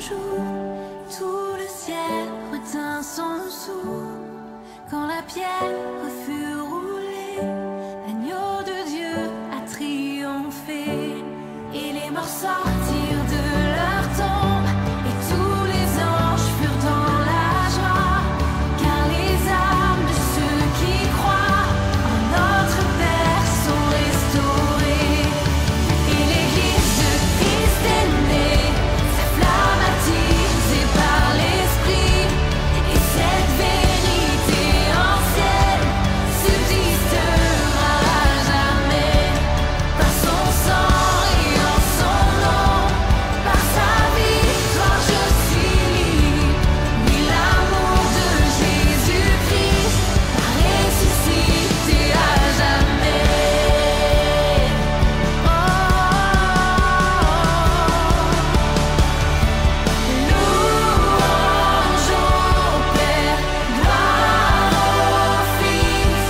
jour, tout le ciel retint son souffle. Quand la pierre fut roulée, l'agneau de Dieu a triomphé. Et les morts sortirent de leur tombe, et tous les anges furent dans la joie. Car les âmes de ceux qui croient en notre Père sont restaurées. Et l'Église de Christ est née, sa flamme attisée par l'Esprit. Et cette vérité ancienne subsistera à jamais. Par son sang et en son nom, par sa victoire je suis libre. Oui, l'amour de Jésus-Christ a ressuscité à jamais. Louange au Père, gloire au Fils,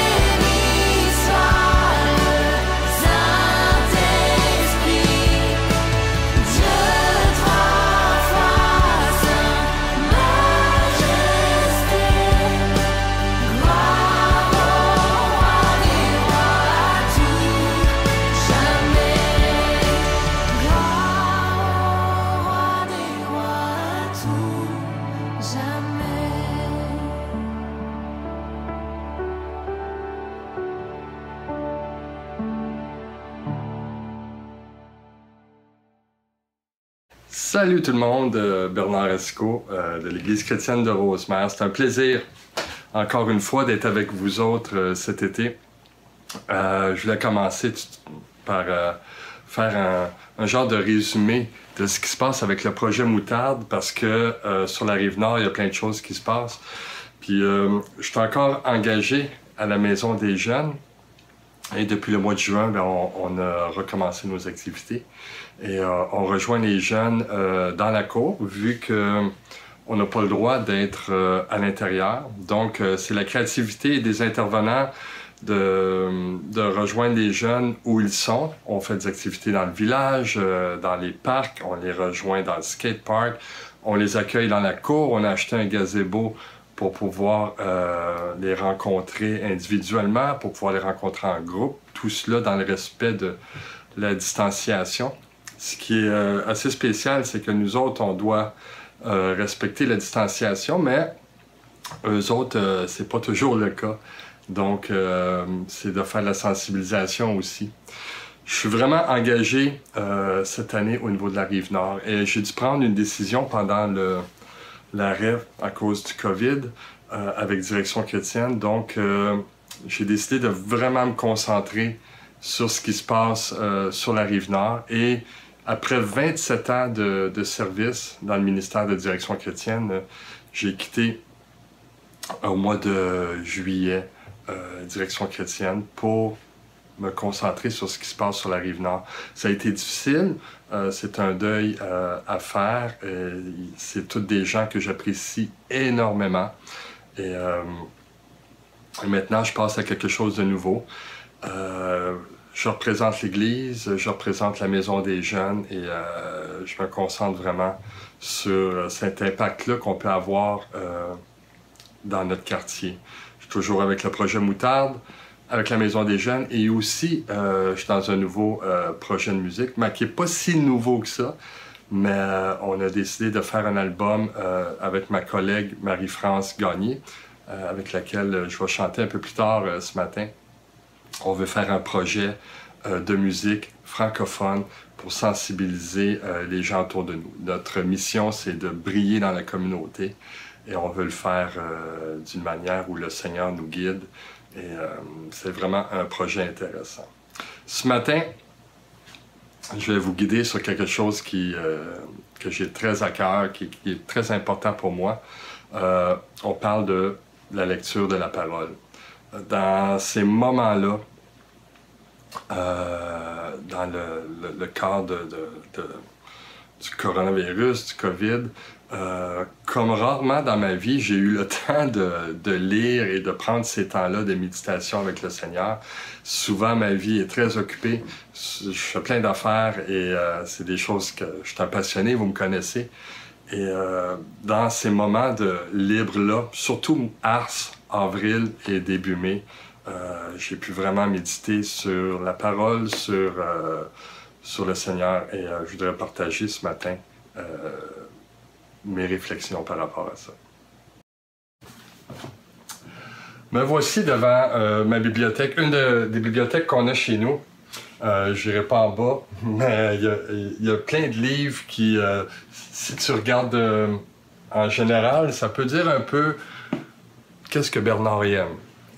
béni soit le Saint-Esprit, Dieu trois fois saint, majesté, gloire au roi des rois à tout jamais, gloire au roi des rois à tout jamais. Salut tout le monde, Bernard Esco de l'Église chrétienne de Rosemère. C'est un plaisir, encore une fois, d'être avec vous autres cet été. Je voulais commencer par faire un genre de résumé de ce qui se passe avec le projet Moutarde, parce que sur la Rive-Nord, il y a plein de choses qui se passent. Puis je suis encore engagé à la Maison des Jeunes. Et depuis le mois de juin, ben, on a recommencé nos activités. Et on rejoint les jeunes dans la cour, vu qu'on n'a pas le droit d'être à l'intérieur. Donc, c'est la créativité des intervenants de rejoindre les jeunes où ils sont. On fait des activités dans le village, dans les parcs, on les rejoint dans le skatepark, on les accueille dans la cour, on a acheté un gazebo pour pouvoir les rencontrer individuellement, pour pouvoir les rencontrer en groupe, tout cela dans le respect de la distanciation. Ce qui est assez spécial, c'est que nous autres, on doit respecter la distanciation, mais eux autres, c'est pas toujours le cas. Donc, c'est de faire de la sensibilisation aussi. Je suis vraiment engagé cette année au niveau de la Rive-Nord et j'ai dû prendre une décision pendant l'arrêt à cause du COVID avec Direction chrétienne. Donc, j'ai décidé de vraiment me concentrer sur ce qui se passe sur la Rive-Nord. Et après 27 ans de service dans le ministère de Direction chrétienne, j'ai quitté au mois de juillet Direction chrétienne pour me concentrer sur ce qui se passe sur la Rive-Nord. Ça a été difficile, c'est un deuil à faire. C'est toutes des gens que j'apprécie énormément. Et maintenant, je passe à quelque chose de nouveau. Je représente l'Église, je représente la Maison des Jeunes et je me concentre vraiment sur cet impact-là qu'on peut avoir dans notre quartier. Je suis toujours avec le projet Moutarde, avec la Maison des Jeunes et aussi je suis dans un nouveau projet de musique, mais qui n'est pas si nouveau que ça, mais on a décidé de faire un album avec ma collègue Marie-France Gagné, avec laquelle je vais chanter un peu plus tard ce matin. On veut faire un projet de musique francophone pour sensibiliser les gens autour de nous. Notre mission, c'est de briller dans la communauté et on veut le faire d'une manière où le Seigneur nous guide. Et c'est vraiment un projet intéressant. Ce matin, je vais vous guider sur quelque chose que j'ai très à cœur, qui est très important pour moi. On parle de la lecture de la parole. Dans ces moments-là, dans le cadre du coronavirus, du COVID, comme rarement dans ma vie, j'ai eu le temps de lire et de prendre ces temps-là de méditation avec le Seigneur. Souvent, ma vie est très occupée. Je fais plein d'affaires et c'est des choses que je suis un passionné, vous me connaissez. Et dans ces moments de libre-là, surtout mars, avril et début mai, j'ai pu vraiment méditer sur la parole, sur le Seigneur. Et je voudrais partager ce matin mes réflexions par rapport à ça. Me voici devant ma bibliothèque, une des bibliothèques qu'on a chez nous. Je n'irai pas en bas, mais il y a plein de livres qui, si tu regardes en général, ça peut dire un peu qu'est-ce que Bernard aime.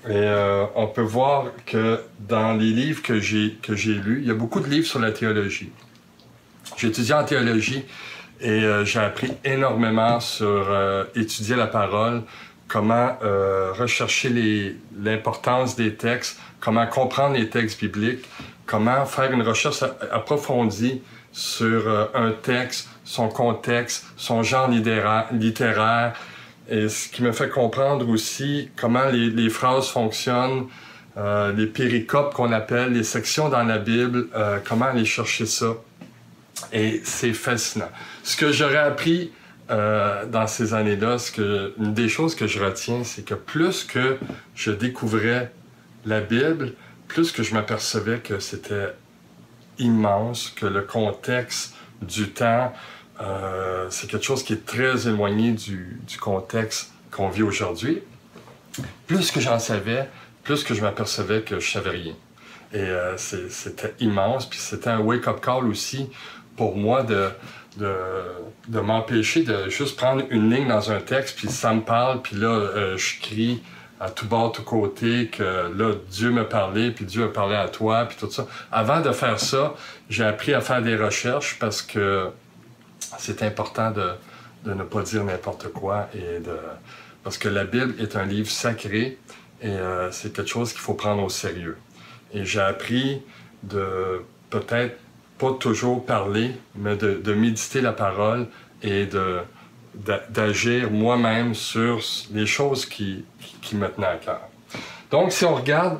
Et on peut voir que dans les livres que j'ai lus, il y a beaucoup de livres sur la théologie. J'ai étudié en théologie et j'ai appris énormément sur étudier la parole, comment rechercher l'importance des textes, comment comprendre les textes bibliques, comment faire une recherche approfondie sur un texte, son contexte, son genre littéraire, et ce qui me fait comprendre aussi comment les phrases fonctionnent, les péricopes qu'on appelle, les sections dans la Bible, comment aller chercher ça. Et c'est fascinant. Ce que j'aurais appris dans ces années-là, une des choses que je retiens, c'est que plus que je découvrais la Bible, plus que je m'apercevais que c'était immense, que le contexte du temps, c'est quelque chose qui est très éloigné du contexte qu'on vit aujourd'hui. Plus que j'en savais, plus que je m'apercevais que je savais rien. Et c'était immense, puis c'était un wake-up call aussi pour moi de m'empêcher de juste prendre une ligne dans un texte, puis ça me parle, puis là, je crie à tout bord, tout côté, que là, Dieu me parlait, puis Dieu a parlé à toi, puis tout ça. Avant de faire ça, j'ai appris à faire des recherches parce que c'est important de ne pas dire n'importe quoi, parce que la Bible est un livre sacré et c'est quelque chose qu'il faut prendre au sérieux. Et j'ai appris de peut-être pas toujours parler, mais de méditer la parole et d'agir moi-même sur les choses qui me tenaient à cœur. Donc, si on regarde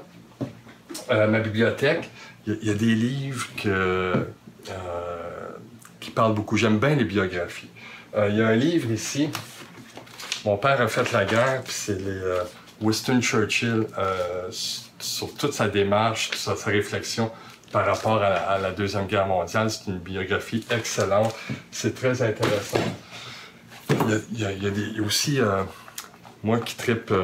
ma bibliothèque, il y a des livres qui parlent beaucoup. J'aime bien les biographies. Il y a un livre ici, mon père a fait la guerre, puis c'est les Winston Churchill sur toute sa démarche, sa réflexion par rapport à la Deuxième Guerre mondiale. C'est une biographie excellente. C'est très intéressant. Il y a aussi, moi qui trippe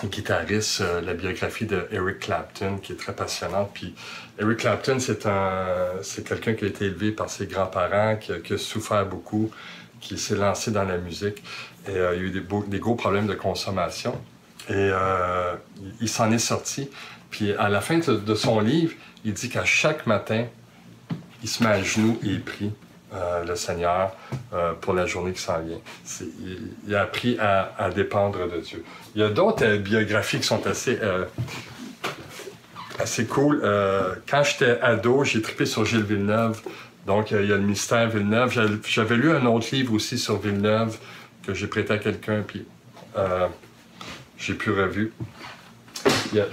guitariste, la biographie de Eric Clapton, qui est très passionnante. Puis Eric Clapton, c'est quelqu'un qui a été élevé par ses grands-parents, qui a souffert beaucoup, qui s'est lancé dans la musique. Et il y a eu des gros problèmes de consommation. Et il s'en est sorti. Puis à la fin de son livre, il dit qu'à chaque matin, il se met à genoux et il prie le Seigneur pour la journée qui s'en vient. Il a appris à dépendre de Dieu. Il y a d'autres biographies qui sont assez cool. Quand j'étais ado, j'ai trippé sur Gilles Villeneuve. Donc, il y a le mystère Villeneuve. J'avais lu un autre livre aussi sur Villeneuve que j'ai prêté à quelqu'un, puis j'ai plus revu. Il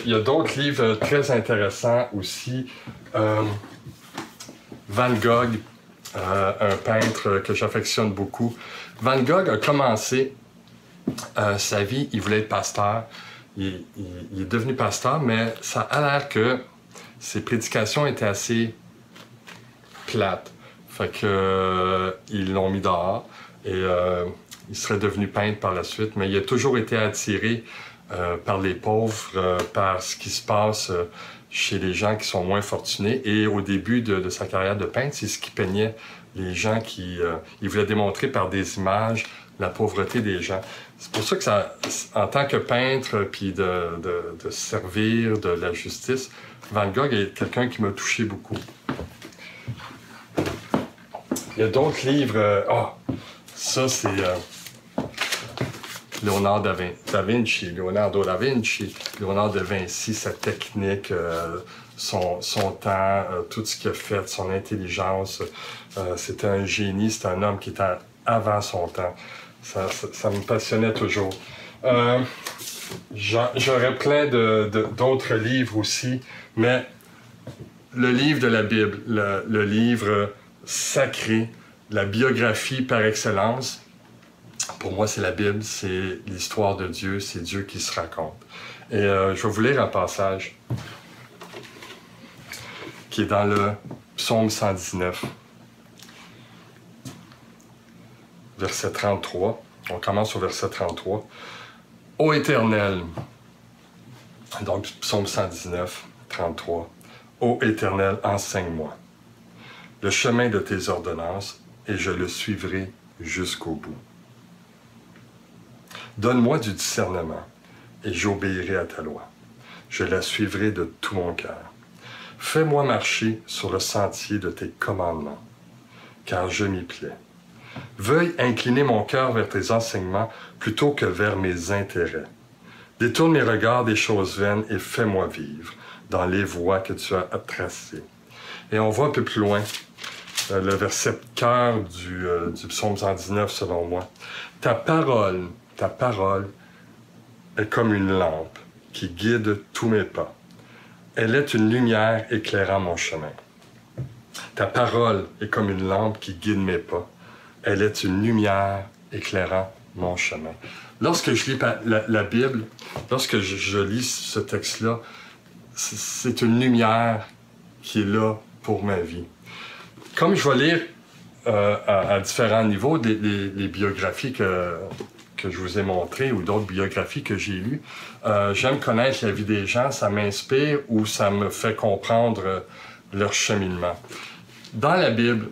y a d'autres livres très intéressants aussi. Van Gogh, un peintre que j'affectionne beaucoup. Van Gogh a commencé sa vie, il voulait être pasteur. Il est devenu pasteur, mais ça a l'air que ses prédications étaient assez plates. Fait que ils l'ont mis dehors et il serait devenu peintre par la suite, mais il a toujours été attiré par les pauvres, par ce qui se passe chez les gens qui sont moins fortunés. Et au début de sa carrière de peintre, c'est ce qui peignait les gens il voulait démontrer par des images la pauvreté des gens. C'est pour ça que en tant que peintre, puis de servir de la justice, Van Gogh est quelqu'un qui m'a touché beaucoup. Il y a d'autres livres. Ça, c'est Leonardo da Vinci, sa technique, son temps, tout ce qu'il a fait, son intelligence. C'était un génie, c'était un homme qui était avant son temps. Ça me passionnait toujours. J'aurais plein d'autres livres aussi, mais le livre de la Bible, le livre sacré, la biographie par excellence, pour moi, c'est la Bible, c'est l'histoire de Dieu, c'est Dieu qui se raconte. Et je vais vous lire un passage qui est dans le psaume 119, verset 33. On commence au verset 33. « Ô Éternel », donc psaume 119, 33. « Ô Éternel, enseigne-moi le chemin de tes ordonnances, et je le suivrai jusqu'au bout. Donne-moi du discernement, et j'obéirai à ta loi. Je la suivrai de tout mon cœur. Fais-moi marcher sur le sentier de tes commandements, car je m'y plais. Veuille incliner mon cœur vers tes enseignements plutôt que vers mes intérêts. Détourne mes regards des choses vaines et fais-moi vivre dans les voies que tu as tracées. » Et on voit un peu plus loin le verset cœur du psaume 119, selon moi. Ta parole est comme une lampe qui guide tous mes pas. Elle est une lumière éclairant mon chemin. Ta parole est comme une lampe qui guide mes pas. Elle est une lumière éclairant mon chemin. Lorsque je lis la Bible, lorsque je lis ce texte-là, c'est une lumière qui est là pour ma vie. Comme je vais lire à différents niveaux les biographies que je vous ai montrées ou d'autres biographies que j'ai lues, j'aime connaître la vie des gens, ça m'inspire ou ça me fait comprendre leur cheminement. Dans la Bible,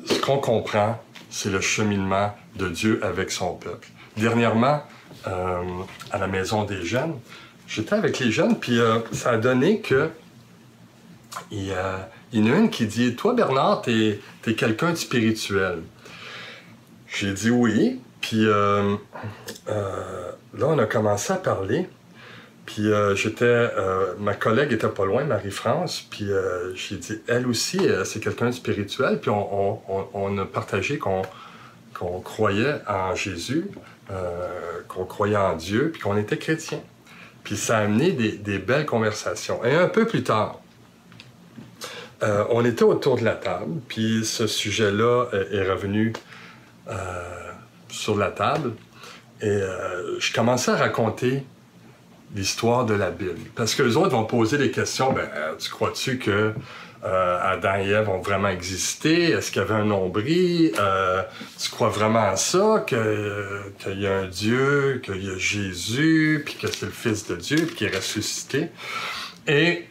ce qu'on comprend, c'est le cheminement de Dieu avec son peuple. Dernièrement, à la Maison des Jeunes, j'étais avec les jeunes, puis ça a donné que il y en a une qui dit « Toi, Bernard, t'es quelqu'un de spirituel. » J'ai dit oui, puis là, on a commencé à parler. Puis ma collègue était pas loin, Marie-France, puis j'ai dit, elle aussi, c'est quelqu'un de spirituel, puis on a partagé qu'on croyait en Jésus, qu'on croyait en Dieu, puis qu'on était chrétien. Puis ça a amené des belles conversations. Et un peu plus tard, on était autour de la table, puis ce sujet-là est revenu sur la table, et je commençais à raconter l'histoire de la Bible. Parce que les autres vont poser des questions, tu crois-tu que Adam et Ève ont vraiment existé? Est-ce qu'il y avait un nombril? Tu crois vraiment à ça? Qu'il y a un Dieu, qu'il y a Jésus, puis que c'est le Fils de Dieu, puis qu'il est ressuscité? Et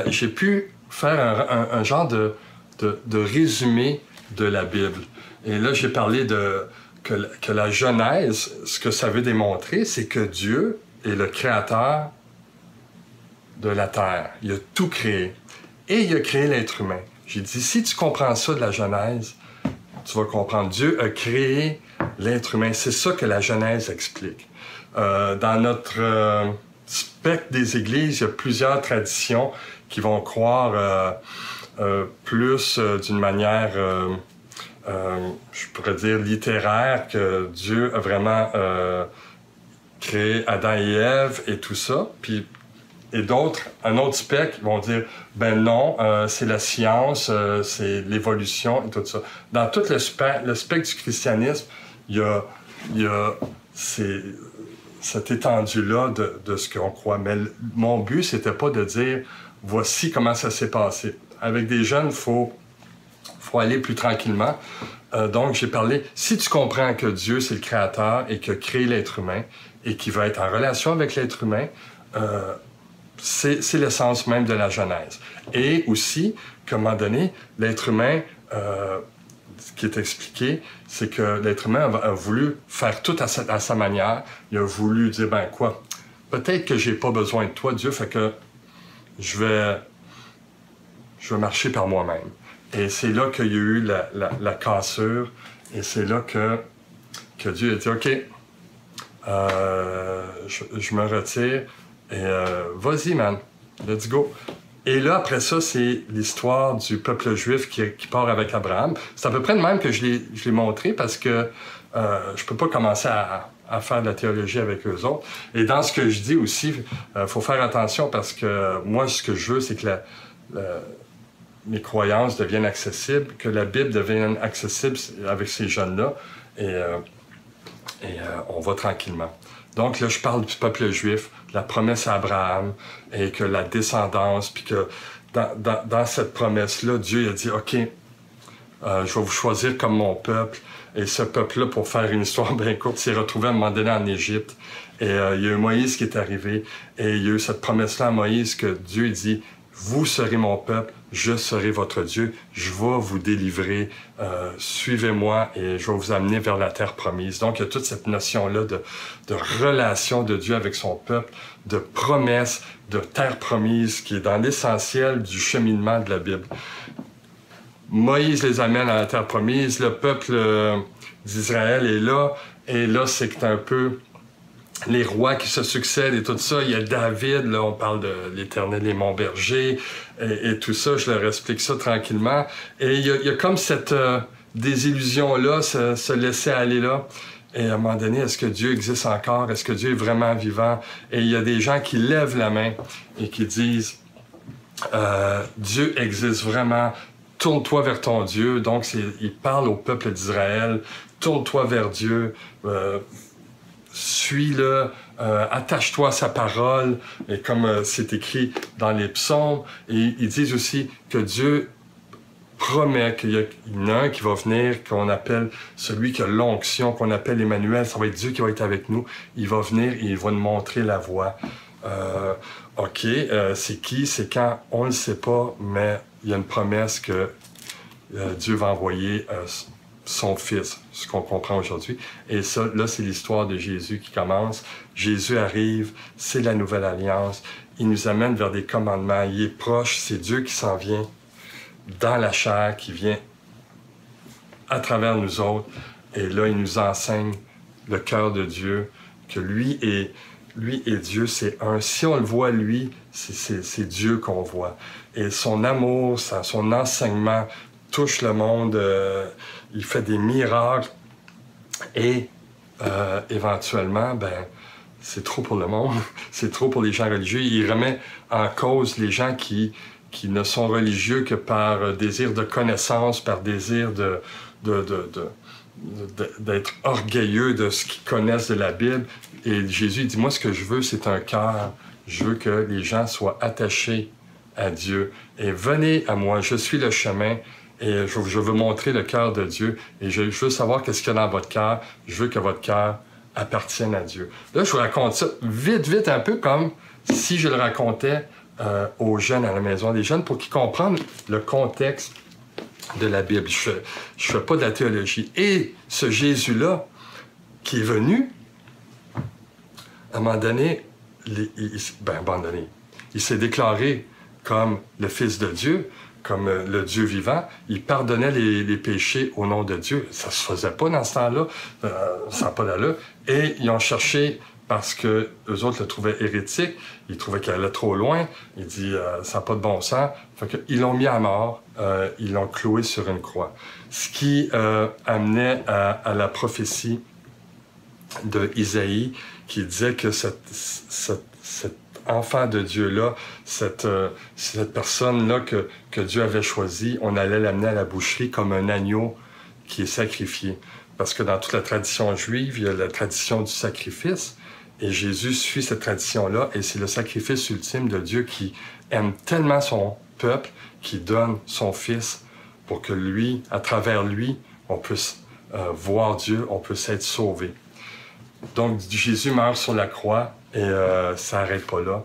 j'ai pu faire un genre de résumé de la Bible. Et là, j'ai parlé que la Genèse, ce que ça veut démontrer, c'est que Dieu est le créateur de la terre. Il a tout créé. Et il a créé l'être humain. J'ai dit, si tu comprends ça de la Genèse, tu vas comprendre. Dieu a créé l'être humain. C'est ça que la Genèse explique. Dans notre spectre des églises, il y a plusieurs traditions qui vont croire plus d'une manière, je pourrais dire, littéraire, que Dieu a vraiment créé Adam et Ève et tout ça. Puis, et d'autres, un autre spectre, vont dire, ben non, c'est la science, c'est l'évolution et tout ça. Dans tout le spectre du christianisme, il y a cette étendue-là de ce qu'on croit. Mais mon but, c'était pas de dire, voici comment ça s'est passé. Avec des jeunes, il faut aller plus tranquillement. Donc, j'ai parlé, si tu comprends que Dieu, c'est le créateur et qu'il a créé l'être humain et qu'il va être en relation avec l'être humain, c'est l'essence même de la Genèse. Et aussi, qu'à un moment donné, l'être humain, ce qui est expliqué, c'est que l'être humain a voulu faire tout à sa manière. Il a voulu dire, ben quoi, peut-être que j'ai pas besoin de toi, Dieu, fait que je vais marcher par moi-même. Et c'est là qu'il y a eu la cassure, et c'est là que Dieu a dit, OK, je me retire, et vas-y, man, let's go. Et là, après ça, c'est l'histoire du peuple juif qui part avec Abraham. C'est à peu près le même que je l'ai montré parce que je peux pas commencer à faire de la théologie avec eux autres. Et dans ce que je dis aussi, faut faire attention parce que moi, ce que je veux, c'est que mes croyances deviennent accessibles, que la Bible devienne accessible avec ces jeunes-là. Et on va tranquillement. Donc là, je parle du peuple juif, de la promesse à Abraham, et que la descendance, puis que dans cette promesse-là, Dieu a dit, OK, je vais vous choisir comme mon peuple. Et ce peuple-là, pour faire une histoire bien courte, s'est retrouvé à un moment donné en Égypte. Et il y a eu Moïse qui est arrivé, et il y a eu cette promesse-là à Moïse que Dieu dit, vous serez mon peuple, je serai votre Dieu, je vais vous délivrer, suivez-moi et je vais vous amener vers la terre promise. Donc, il y a toute cette notion-là de relation de Dieu avec son peuple, de promesse, de terre promise, qui est dans l'essentiel du cheminement de la Bible. Moïse les amène à la terre promise, le peuple d'Israël est là, et là, c'est un peu les rois qui se succèdent et tout ça. Il y a David, là, on parle de l'Éternel et mon berger, et tout ça, je leur explique ça tranquillement. Et il y a comme cette désillusion-là, se laisser aller là. Et à un moment donné, est-ce que Dieu existe encore? Est-ce que Dieu est vraiment vivant? Et il y a des gens qui lèvent la main et qui disent Dieu existe vraiment, tourne-toi vers ton Dieu. Donc, il parle au peuple d'Israël, tourne-toi vers Dieu, suis-le, attache-toi à sa parole, et comme c'est écrit dans les psaumes. Et ils disent aussi que Dieu promet qu'il y en a un qui va venir, qu'on appelle celui qui a l'onction, qu'on appelle Emmanuel. Ça va être Dieu qui va être avec nous. Il va venir et il va nous montrer la voie. OK, c'est qui, c'est quand? On ne le sait pas, mais il y a une promesse que Dieu va envoyer son Fils, ce qu'on comprend aujourd'hui. Et ça, là, c'est l'histoire de Jésus qui commence. Jésus arrive, c'est la nouvelle alliance. Il nous amène vers des commandements. Il est proche, c'est Dieu qui s'en vient dans la chair, qui vient à travers nous autres. Et là, il nous enseigne le cœur de Dieu, que lui et Dieu, c'est un. Si on le voit, lui, c'est Dieu qu'on voit. Et son amour, son enseignement touche le monde, il fait des miracles, et éventuellement, ben, c'est trop pour le monde, c'est trop pour les gens religieux. Il remet en cause les gens qui ne sont religieux que par désir de connaissance, par désir d'être orgueilleux de ce qu'ils connaissent de la Bible. Et Jésus dit, moi, ce que je veux, c'est un cœur. Je veux que les gens soient attachés à Dieu. Et venez à moi, je suis le chemin, et je veux montrer le cœur de Dieu. Et je veux savoir qu'est-ce qu'il y a dans votre cœur. Je veux que votre cœur appartienne à Dieu. Là, je vous raconte ça vite, un peu comme si je le racontais aux jeunes à la maison des jeunes, pour qu'ils comprennent le contexte de la Bible. Je fais pas de la théologie. Et ce Jésus-là, qui est venu, à un moment donné, il s'est déclaré comme le Fils de Dieu, comme le Dieu vivant. Il pardonnait les péchés au nom de Dieu. Ça se faisait pas dans ce temps-là. Ça n'a pas d'allure. Et ils ont cherché, parce que eux autres le trouvaient hérétique, ils trouvaient qu'il allait trop loin. Il dit, ça n'a pas de bon sens. Fait qu'ils l'ont mis à mort, ils l'ont cloué sur une croix. Ce qui amenait à la prophétie de Isaïe, qui disait que cet enfant de Dieu-là, cette personne-là que Dieu avait choisie, on allait l'amener à la boucherie comme un agneau qui est sacrifié. Parce que dans toute la tradition juive, il y a la tradition du sacrifice, et Jésus suit cette tradition-là, et c'est le sacrifice ultime de Dieu qui aime tellement son peuple, qui donne son Fils pour que lui, à travers lui, on puisse voir Dieu, on puisse être sauvé. Donc, Jésus meurt sur la croix, et ça n'arrête pas là.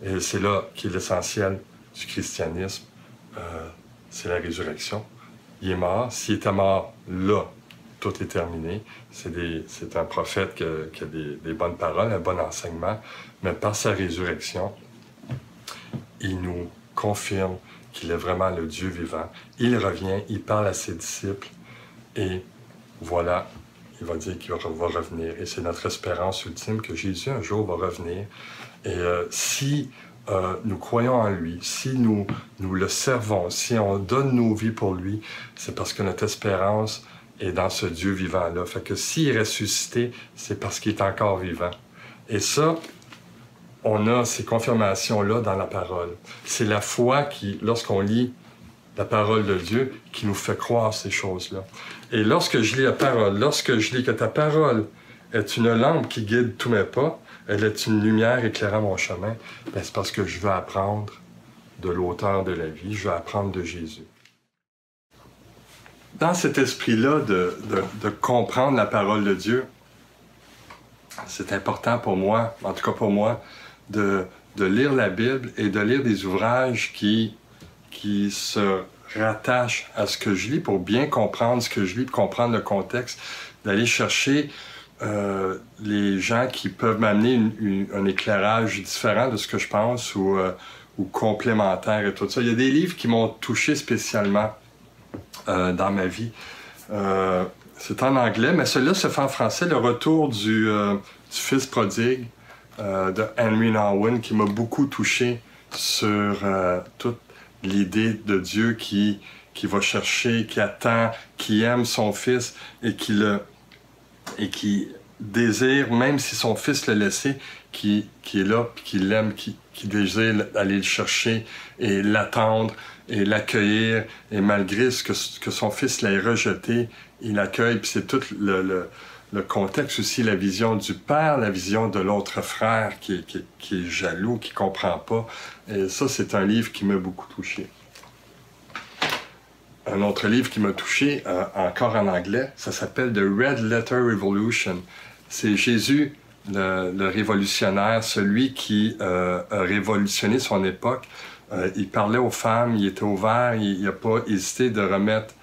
Et c'est là qui est l'essentiel du christianisme. C'est la résurrection. Il est mort. S'il était mort là, tout est terminé. C'est un prophète qui a des bonnes paroles, un bon enseignement. Mais par sa résurrection, il nous confirme qu'il est vraiment le Dieu vivant. Il revient, il parle à ses disciples, et voilà, il va dire qu'il va revenir. Et c'est notre espérance ultime que Jésus, un jour, va revenir. Et si nous croyons en lui, si nous le servons, si on donne nos vies pour lui, c'est parce que notre espérance est dans ce Dieu vivant-là. Fait que s'il est ressuscité, c'est parce qu'il est encore vivant. Et ça, on a ces confirmations-là dans la parole. C'est la foi qui, lorsqu'on lit la parole de Dieu, qui nous fait croire ces choses-là. Et lorsque je lis la parole, lorsque je lis que ta parole est une lampe qui guide tous mes pas, elle est une lumière éclairant mon chemin, ben c'est parce que je veux apprendre de l'auteur de la vie, je veux apprendre de Jésus. Dans cet esprit-là de comprendre la parole de Dieu, c'est important pour moi, en tout cas pour moi, de lire la Bible et de lire des ouvrages qui se rattachent à ce que je lis pour bien comprendre ce que je lis, pour comprendre le contexte, d'aller chercher les gens qui peuvent m'amener un éclairage différent de ce que je pense ou complémentaire et tout ça. Il y a des livres qui m'ont touché spécialement dans ma vie. C'est en anglais, mais celui-là se fait en français, Le retour du fils prodigue de Henry Nouwen, qui m'a beaucoup touché sur toute l'idée de Dieu qui va chercher, qui attend, qui aime son fils et qui désire, même si son fils l'a laissé, qui est là, puis qui l'aime, qui désire aller le chercher et l'attendre et l'accueillir. Et malgré ce que son fils l'ait rejeté, il l'accueille. Puis c'est tout le contexte aussi, la vision du père, la vision de l'autre frère qui est jaloux, qui ne comprend pas. Et ça, c'est un livre qui m'a beaucoup touché. Un autre livre qui m'a touché, encore en anglais, ça s'appelle The Red Letter Revolution. C'est Jésus, le révolutionnaire, celui qui a révolutionné son époque. Il parlait aux femmes, il était ouvert, il n'a pas hésité de remettre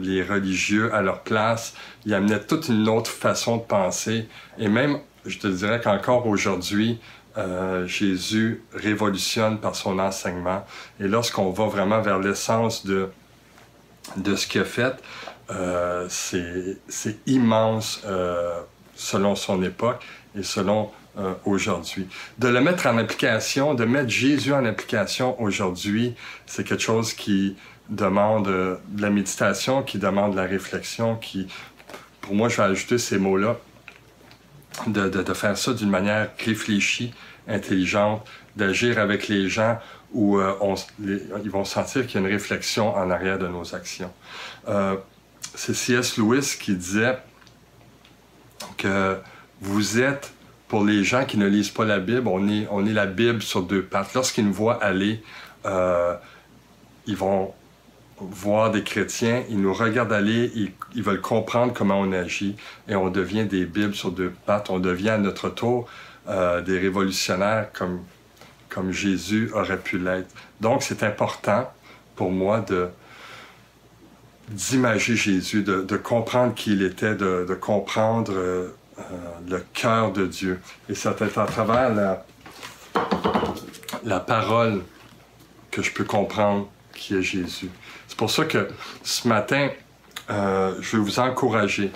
les religieux à leur place. Il amenait toute une autre façon de penser. Et même, je te dirais qu'encore aujourd'hui, Jésus révolutionne par son enseignement. Et lorsqu'on va vraiment vers l'essence de ce qu'il a fait, c'est immense selon son époque et selon aujourd'hui. De le mettre en application, de mettre Jésus en application aujourd'hui, c'est quelque chose qui demande de la méditation, qui demande de la réflexion, qui, pour moi, je vais ajouter ces mots-là, de faire ça d'une manière réfléchie, intelligente, d'agir avec les gens où ils vont sentir qu'il y a une réflexion en arrière de nos actions. C'est C.S. Lewis qui disait que vous êtes, pour les gens qui ne lisent pas la Bible, on est la Bible sur deux pattes. Lorsqu'ils nous voient aller, ils vont voir des chrétiens, ils nous regardent aller, ils veulent comprendre comment on agit, et on devient des Bibles sur deux pattes. On devient à notre tour des révolutionnaires comme Jésus aurait pu l'être. Donc, c'est important pour moi d'imager Jésus, de comprendre qui il était, de comprendre le cœur de Dieu. Et c'est à travers la parole que je peux comprendre qui est Jésus. C'est pour ça que ce matin, je veux vous encourager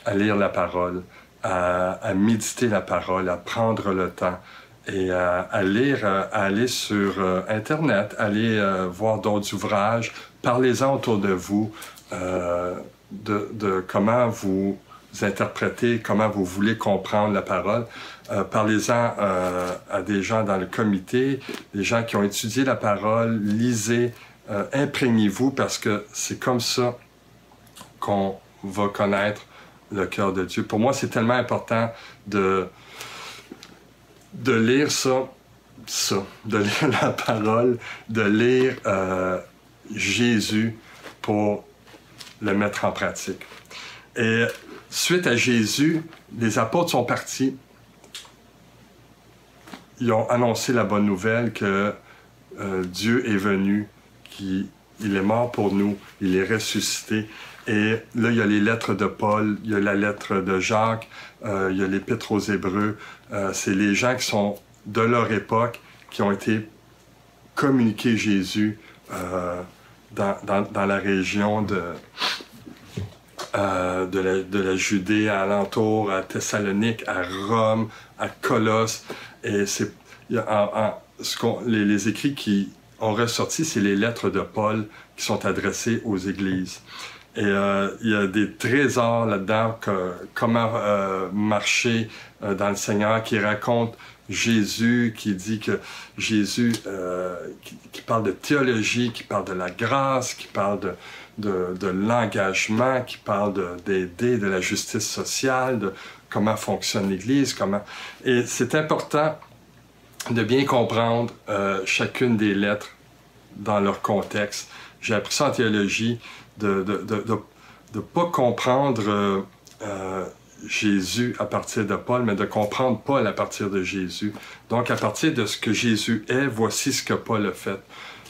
à lire la parole, à méditer la parole, à prendre le temps et à lire, à aller sur Internet, aller voir d'autres ouvrages. Parlez-en autour de vous de comment vous interprétez, comment vous voulez comprendre la parole. Parlez-en à des gens dans le comité, des gens qui ont étudié la parole, lisez, imprégnez-vous parce que c'est comme ça qu'on va connaître le cœur de Dieu. Pour moi, c'est tellement important de lire de lire la parole, de lire Jésus pour le mettre en pratique. Et suite à Jésus, les apôtres sont partis. Ils ont annoncé la bonne nouvelle que Dieu est venu, qu'il est mort pour nous, il est ressuscité. Et là, il y a les lettres de Paul, il y a la lettre de Jacques, il y a l'Épître aux Hébreux. C'est les gens qui sont de leur époque, qui ont été communiqués Jésus dans la région de la Judée, à alentour, à Thessalonique, à Rome, à Colosse. Et les écrits qui ont ressorti, c'est les lettres de Paul qui sont adressées aux églises. Et il y a des trésors là-dedans, comment marcher dans le Seigneur, qui raconte Jésus, qui dit que Jésus, qui parle de théologie, qui parle de la grâce, qui parle de l'engagement, qui parle d'aider, de la justice sociale, de comment fonctionne l'Église, Et c'est important de bien comprendre chacune des lettres dans leur contexte. J'ai appris ça en théologie, de pas comprendre Jésus à partir de Paul, mais de comprendre Paul à partir de Jésus. Donc, à partir de ce que Jésus est, voici ce que Paul a fait.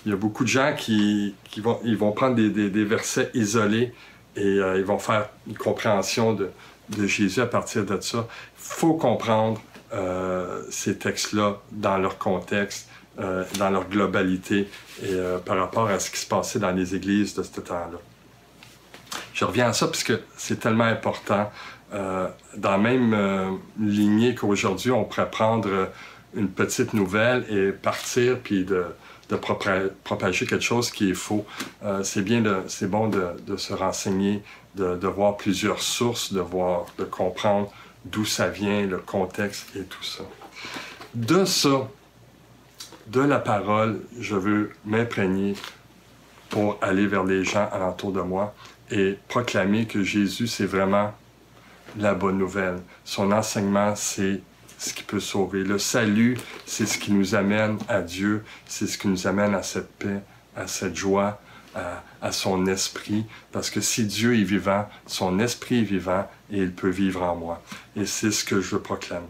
Il y a beaucoup de gens qui vont prendre des versets isolés et ils vont faire une compréhension de Jésus à partir de ça. Il faut comprendre ces textes-là dans leur contexte, dans leur globalité et par rapport à ce qui se passait dans les églises de ce temps-là. Je reviens à ça parce que c'est tellement important. Dans la même lignée qu'aujourd'hui, on pourrait prendre une petite nouvelle et partir puis de propager quelque chose qui est faux. C'est bon de se renseigner, de voir plusieurs sources, de comprendre d'où ça vient, le contexte et tout ça. De ça, de la parole, je veux m'imprégner pour aller vers les gens alentour de moi et proclamer que Jésus, c'est vraiment la bonne nouvelle. Son enseignement, c'est ce qui peut sauver. Le salut, c'est ce qui nous amène à Dieu, c'est ce qui nous amène à cette paix, à cette joie, à son esprit. Parce que si Dieu est vivant, son esprit est vivant et il peut vivre en moi. Et c'est ce que je veux proclamer.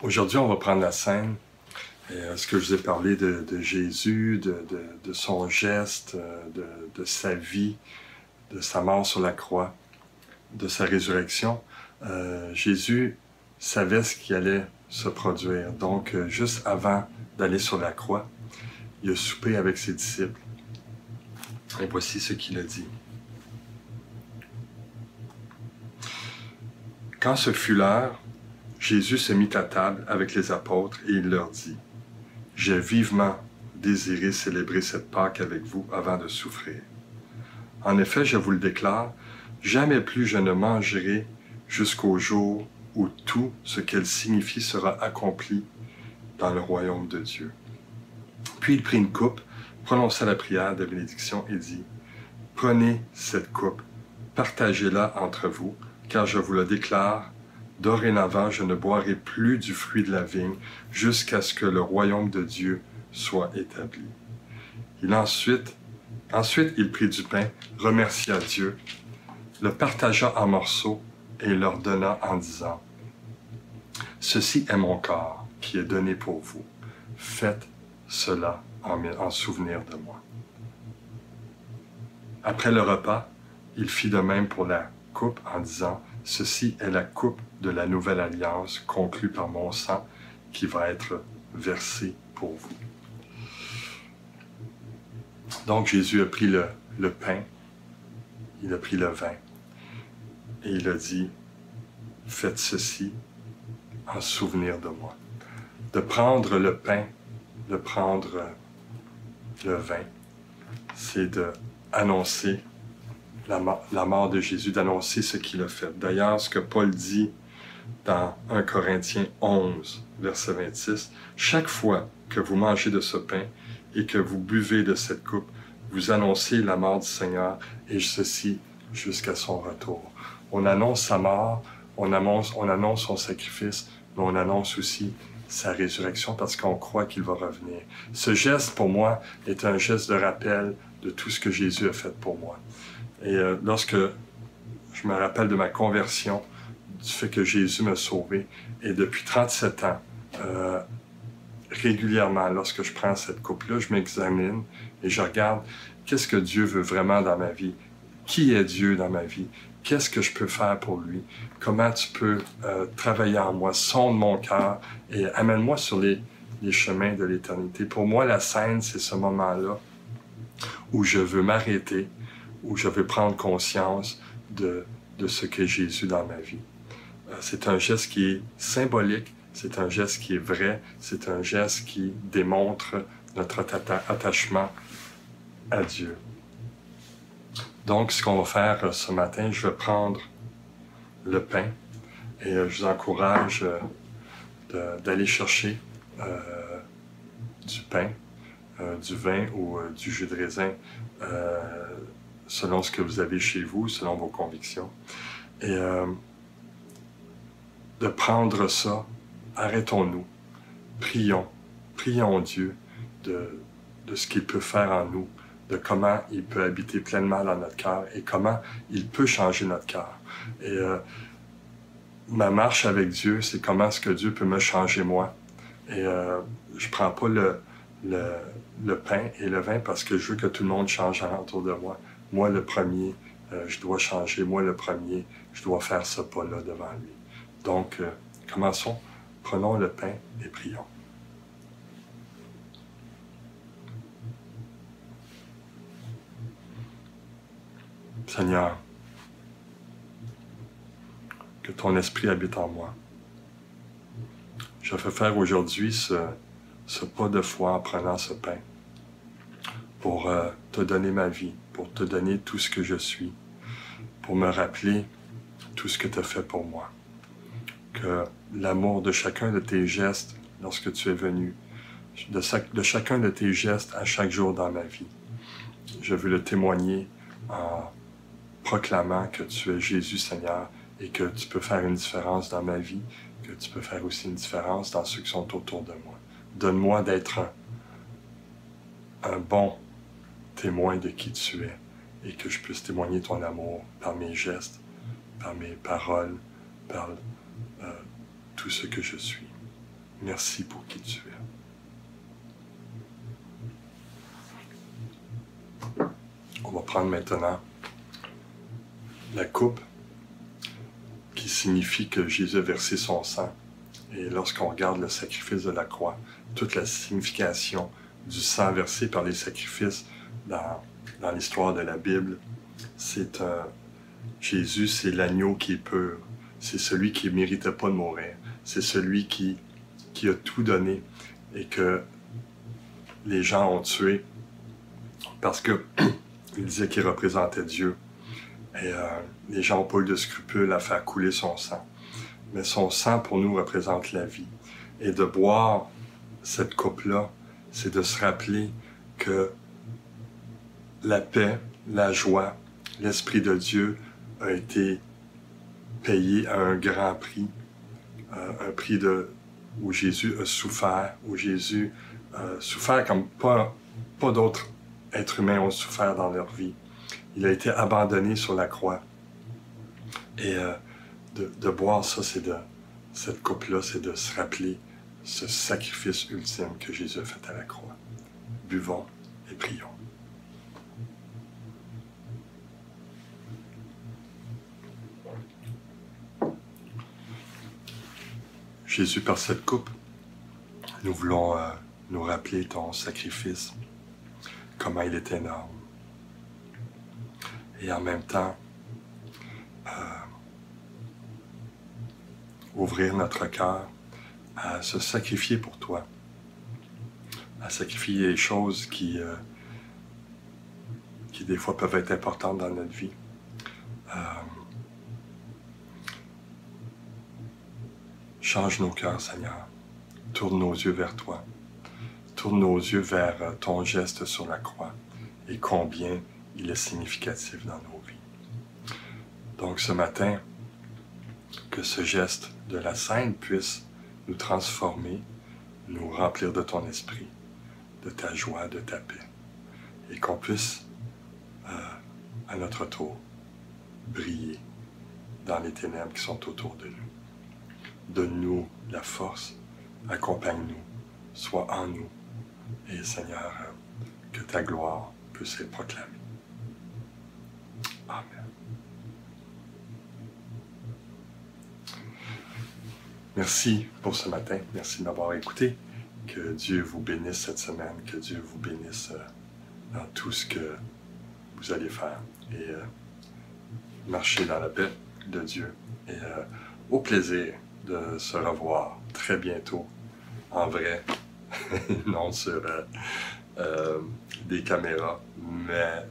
Aujourd'hui, on va prendre la scène. Ce que je vous ai parlé de Jésus, de son geste, de sa vie, de sa mort sur la croix, de sa résurrection, Jésus savait ce qui allait se produire. Donc, juste avant d'aller sur la croix, il a soupé avec ses disciples. Et voici ce qu'il a dit. Quand ce fut l'heure, Jésus se mit à table avec les apôtres et il leur dit, « J'ai vivement désiré célébrer cette Pâque avec vous avant de souffrir. En effet, je vous le déclare, jamais plus je ne mangerai jusqu'au jour où tout ce qu'elle signifie sera accompli dans le royaume de Dieu. » Puis il prit une coupe, prononça la prière de bénédiction et dit, « Prenez cette coupe, partagez-la entre vous, car je vous le déclare, dorénavant je ne boirai plus du fruit de la vigne jusqu'à ce que le royaume de Dieu soit établi. » Ensuite, il prit du pain, remercia Dieu, le partagea en morceaux et leur donna en disant, « Ceci est mon corps qui est donné pour vous. Faites cela en souvenir de moi. » Après le repas, il fit de même pour la coupe en disant, « Ceci est la coupe de la nouvelle alliance conclue par mon sang qui va être versée pour vous. » Donc Jésus a pris le pain, il a pris le vin, et il a dit, « Faites ceci en souvenir de moi. » De prendre le pain, de prendre le vin, c'est d'annoncer la mort de Jésus, d'annoncer ce qu'il a fait. D'ailleurs, ce que Paul dit dans 1 Corinthiens 11, verset 26, « Chaque fois que vous mangez de ce pain et que vous buvez de cette coupe, vous annoncez la mort du Seigneur, et ceci jusqu'à son retour. » On annonce sa mort, on annonce son sacrifice, mais on annonce aussi sa résurrection parce qu'on croit qu'il va revenir. Ce geste, pour moi, est un geste de rappel de tout ce que Jésus a fait pour moi. Et lorsque je me rappelle de ma conversion, du fait que Jésus m'a sauvé, et depuis 37 ans, régulièrement, lorsque je prends cette coupe-là, je m'examine et je regarde qu'est-ce que Dieu veut vraiment dans ma vie, qui est Dieu dans ma vie, qu'est-ce que je peux faire pour lui, comment tu peux travailler en moi, sonde mon cœur et amène-moi sur les chemins de l'éternité. Pour moi, la scène, c'est ce moment-là où je veux m'arrêter, où je veux prendre conscience de ce qu'est Jésus dans ma vie. C'est un geste qui est symbolique, C'est un geste qui est vrai, c'est un geste qui démontre notre attachement à Dieu. Donc, ce qu'on va faire ce matin, je vais prendre le pain et je vous encourage d'aller chercher du pain, du vin ou du jus de raisin, selon ce que vous avez chez vous, selon vos convictions. Et de prendre ça, arrêtons-nous, prions Dieu de ce qu'il peut faire en nous, de comment il peut habiter pleinement dans notre cœur et comment il peut changer notre cœur. Et ma marche avec Dieu, c'est comment est-ce que Dieu peut me changer moi. Et je ne prends pas le pain et le vin parce que je veux que tout le monde change autour de moi. Moi, le premier, je dois changer. Moi, le premier, je dois faire ce pas-là devant lui. Donc, commençons. Prenons le pain et prions. Seigneur, que ton esprit habite en moi. Je fais faire aujourd'hui ce pas de foi en prenant ce pain pour te donner ma vie, pour te donner tout ce que je suis, pour me rappeler tout ce que tu as fait pour moi. Que l'amour de chacun de tes gestes lorsque tu es venu, de chacun de tes gestes à chaque jour dans ma vie, je veux le témoigner en proclamant que tu es Jésus Seigneur et que tu peux faire une différence dans ma vie, que tu peux faire aussi une différence dans ceux qui sont autour de moi. Donne-moi d'être un bon témoin de qui tu es et que je puisse témoigner ton amour par mes gestes, par mes paroles, par tout ce que je suis. Merci pour qui tu es. On va prendre maintenant la coupe qui signifie que Jésus a versé son sang. Et lorsqu'on regarde le sacrifice de la croix, toute la signification du sang versé par les sacrifices dans l'histoire de la Bible, c'est Jésus, c'est l'agneau qui est pur. C'est celui qui ne méritait pas de mourir. C'est celui qui a tout donné et que les gens ont tué parce qu'il disait qu'il représentait Dieu. Et les gens n'ont pas eu de scrupule à faire couler son sang. Mais son sang, pour nous, représente la vie. Et de boire cette coupe-là, c'est de se rappeler que la paix, la joie, l'Esprit de Dieu a été payé à un grand prix, un prix où Jésus a souffert, où Jésus a souffert comme pas d'autres êtres humains ont souffert dans leur vie. Il a été abandonné sur la croix. Et de boire ça, cette coupe-là, c'est de se rappeler ce sacrifice ultime que Jésus a fait à la croix. Buvons et prions. Jésus, par cette coupe, nous voulons nous rappeler ton sacrifice, comment il est énorme. Et en même temps, ouvrir notre cœur à se sacrifier pour toi, à sacrifier les choses qui des fois peuvent être importantes dans notre vie. Change nos cœurs, Seigneur. Tourne nos yeux vers toi. Tourne nos yeux vers ton geste sur la croix et combien il est significatif dans nos vies. Donc ce matin, que ce geste de la Sainte puisse nous transformer, nous remplir de ton esprit, de ta joie, de ta paix, et qu'on puisse, à notre tour, briller dans les ténèbres qui sont autour de nous. Donne-nous la force, accompagne-nous, sois en nous, et Seigneur, que ta gloire puisse être proclamée. Amen. Merci pour ce matin. Merci de m'avoir écouté. Que Dieu vous bénisse cette semaine. Que Dieu vous bénisse dans tout ce que vous allez faire. Et marcher dans la paix de Dieu. Et au plaisir de se revoir très bientôt, en vrai, non sur des caméras, mais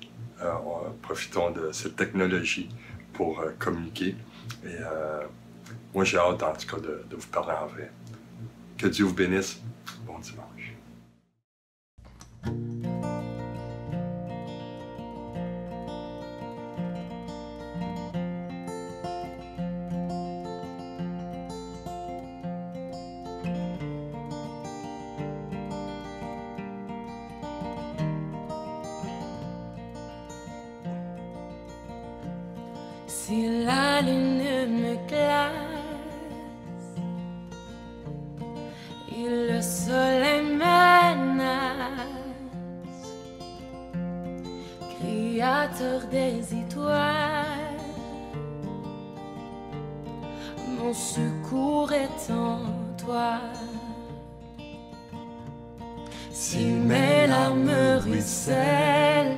profitons de cette technologie pour communiquer. Et moi, j'ai hâte, en tout cas, de vous parler en vrai. Que Dieu vous bénisse. Bon dimanche. Si la lune me glace et le soleil menace, créateur des étoiles, mon secours est en toi. Si mes larmes ruissellent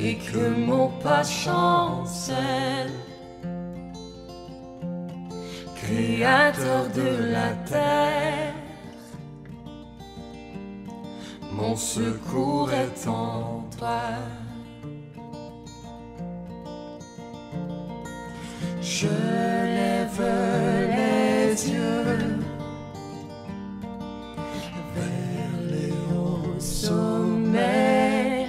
et que mon pas chancelle, créateur de la terre, mon secours est en toi. Je lève les yeux vers les hauts sommets.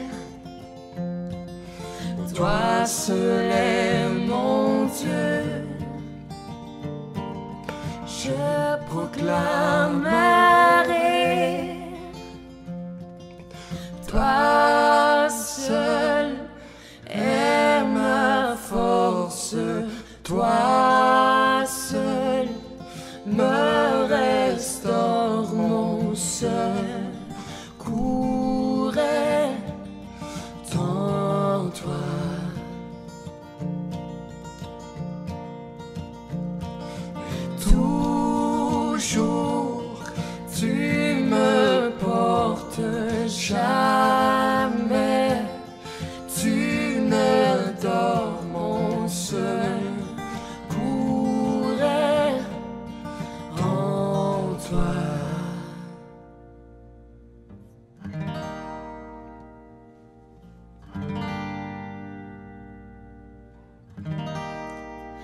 Toi seul est mon Dieu, je proclamerai. Toi seul est ma force, toi seul me restaure, mon secours est en toi. Toujours tu me portes, jamais tu ne dors, mon secours est en toi.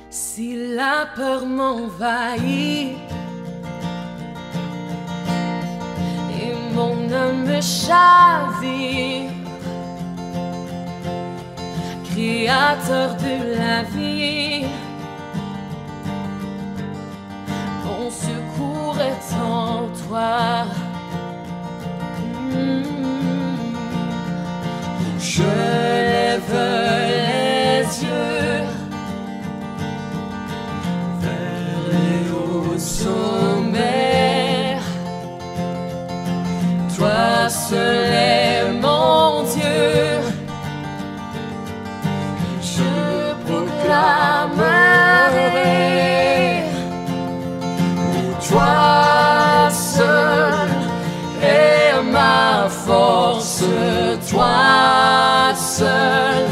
Si la peur m'envahit et mon âme chavire, créateur de la vie, mon secours est en toi. Je lève les yeux vers les hauts sommets. Toi seul est mon Dieu, je proclamerai. Toi seul est ma force, toi seul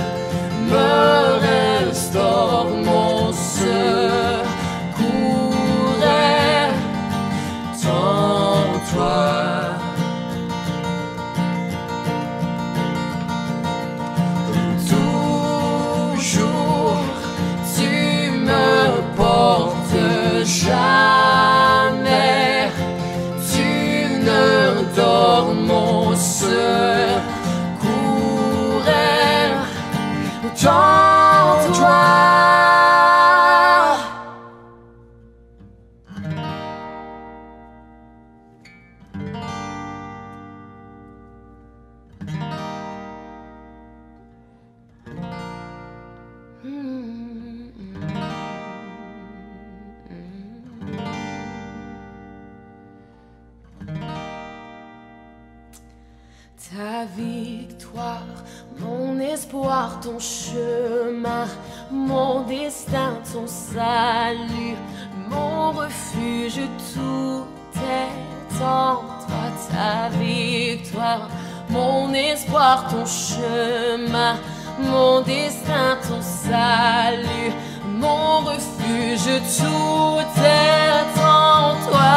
me restaure, mon secours est en toi. Toujours tu me portes, jamais tu ne dors, mon secours est en toi. Ta victoire, mon espoir, ton chemin, mon destin, ton salut, mon refuge, tout est en toi. Ta victoire, mon espoir, ton chemin, mon destin, ton salut, mon refuge. refuge, tout est en toi.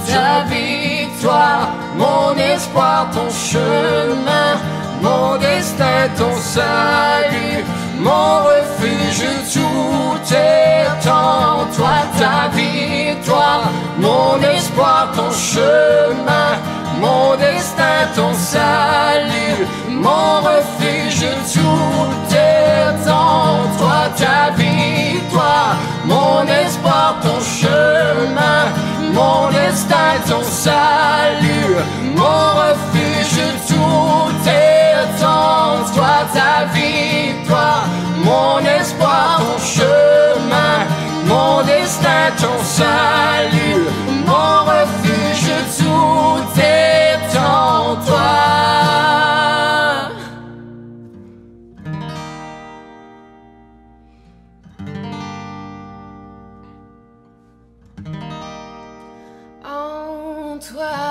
Ta victoire, mon espoir, ton chemin, mon destin, ton salut, mon refuge, tout est en toi. Ta victoire, mon espoir, ton chemin, mon destin, ton salut, mon refuge, tout est en toi. Ta victoire, mon espoir, ton chemin, mon destin, ton salut, mon refuge, tout est en toi. Ta victoire, mon espoir, ton chemin, mon destin, ton salut, mon refuge, tout est en toi. En toi.